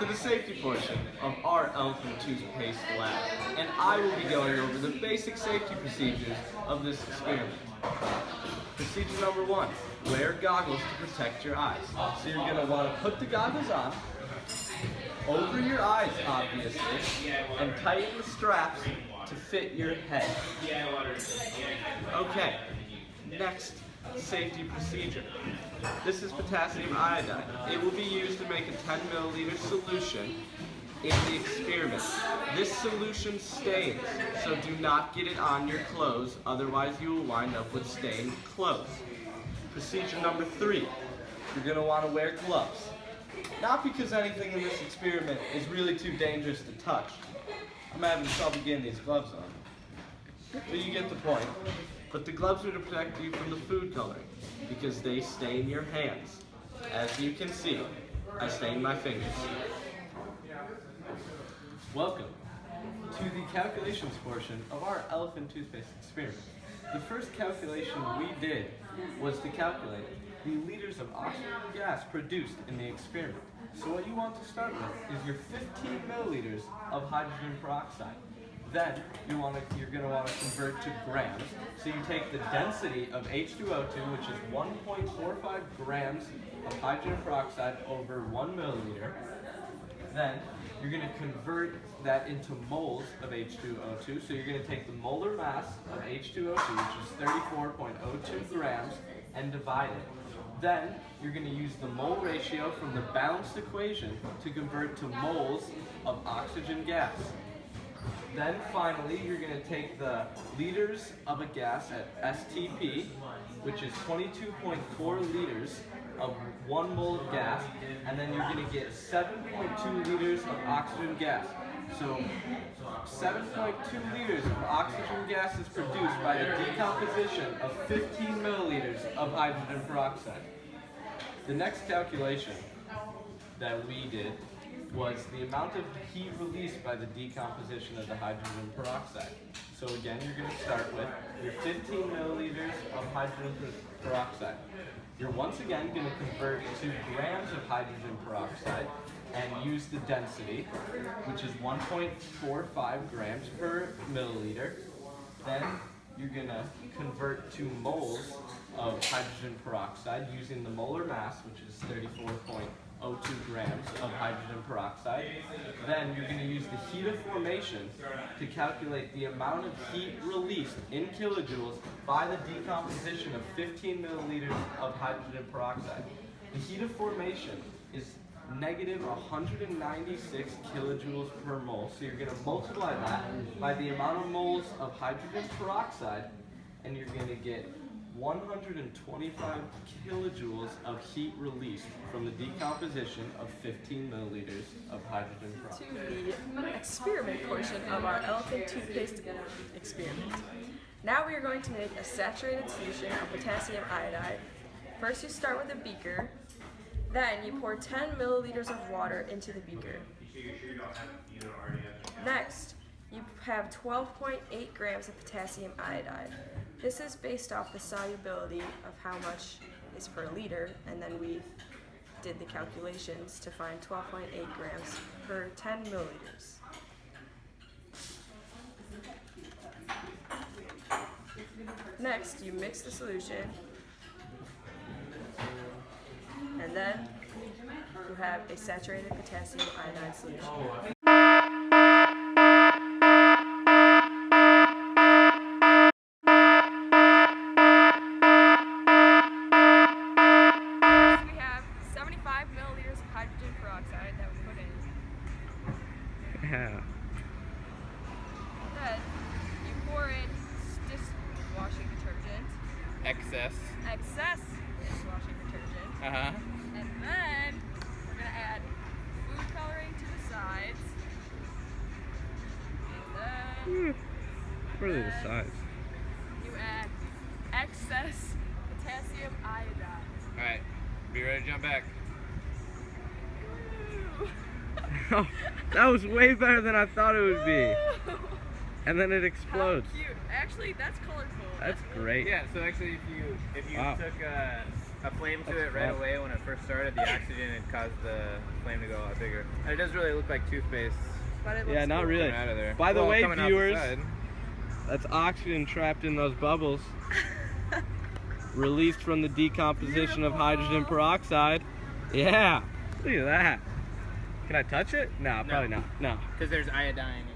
to the safety portion of our elephant toothpaste lab, and I will be going over the basic safety procedures of this experiment. Procedure number 1, wear goggles to protect your eyes. So you're going to want to put the goggles on, over your eyes obviously, and tighten the straps to fit your head. Okay, next safety procedure. This is potassium iodide. It will be used to make a 10 milliliter solution in the experiment. This solution stains, so do not get it on your clothes, otherwise you will wind up with stained clothes. Procedure number 3, you're going to want to wear gloves. Not because anything in this experiment is really too dangerous to touch. I'm having trouble getting these gloves on. But you get the point. But the gloves are to protect you from the food coloring, because they stain your hands. As you can see, I stained my fingers. Welcome to the calculations portion of our elephant toothpaste experiment. The first calculation we did was to calculate the liters of oxygen gas produced in the experiment. So what you want to start with is your 15 milliliters of hydrogen peroxide. Then you're going to want to convert to grams. So you take the density of H2O2, which is 1.45 grams of hydrogen peroxide over 1 milliliter. Then you're going to convert that into moles of H2O2. So you're going to take the molar mass of H2O2, which is 34.02 grams, and divide it. Then you're going to use the mole ratio from the balanced equation to convert to moles of oxygen gas. Then finally, you're going to take the liters of a gas at STP, which is 22.4 liters of 1 mole of gas, and then you're going to get 7.2 liters of oxygen gas. So 7.2 liters of oxygen gas is produced by the decomposition of 15 milliliters of hydrogen peroxide. The next calculation that we did was the amount of heat released by the decomposition of the hydrogen peroxide. So again, you're going to start with your 15 milliliters of hydrogen peroxide. You're once again going to convert to grams of hydrogen peroxide and use the density, which is 1.45 grams per milliliter. Then you're going to convert to moles of hydrogen peroxide using the molar mass, which is 34.02 grams of hydrogen peroxide. Then you're going to use the heat of formation to calculate the amount of heat released in kilojoules by the decomposition of 15 milliliters of hydrogen peroxide. The heat of formation is negative 196 kilojoules per mole. So you're going to multiply that by the amount of moles of hydrogen peroxide, and you're going to get 125 kilojoules of heat released from the decomposition of 15 milliliters of hydrogen peroxide. To the experiment portion of our elephant toothpaste experiment. Now we are going to make a saturated solution of potassium iodide. First you start with a beaker, then you pour 10 milliliters of water into the beaker. Next, you have 12.8 grams of potassium iodide. This is based off the solubility of how much is per liter, and then we did the calculations to find 12.8 grams per 10 milliliters. Next, you mix the solution, and then you have a saturated potassium iodide solution. First, we have 75 milliliters of hydrogen peroxide that we put in. Yeah. Then you pour in dishwashing detergent. Excess. Dishwashing detergent. Uh-huh. And then we're going to add food coloring to the sides. And then What are the sides? you add excess potassium iodide. Alright, be ready to jump back. Woo! Oh, that was way better than I thought it would be. Woo! And then it explodes. How cute. Actually, that's colorful. That's great. Yeah, so actually if you Wow. took a flame to That's it right fun. away when it first started. The oxygen had caused the flame to go a lot bigger. And it does really look like toothpaste But it Yeah, looks not cool. really. coming out of there. By the Well, way, coming out the viewers, side. that's oxygen trapped in those bubbles, released from the decomposition of hydrogen peroxide. Yeah, look at that. Can I touch it? No, probably not. No. Because there's iodine in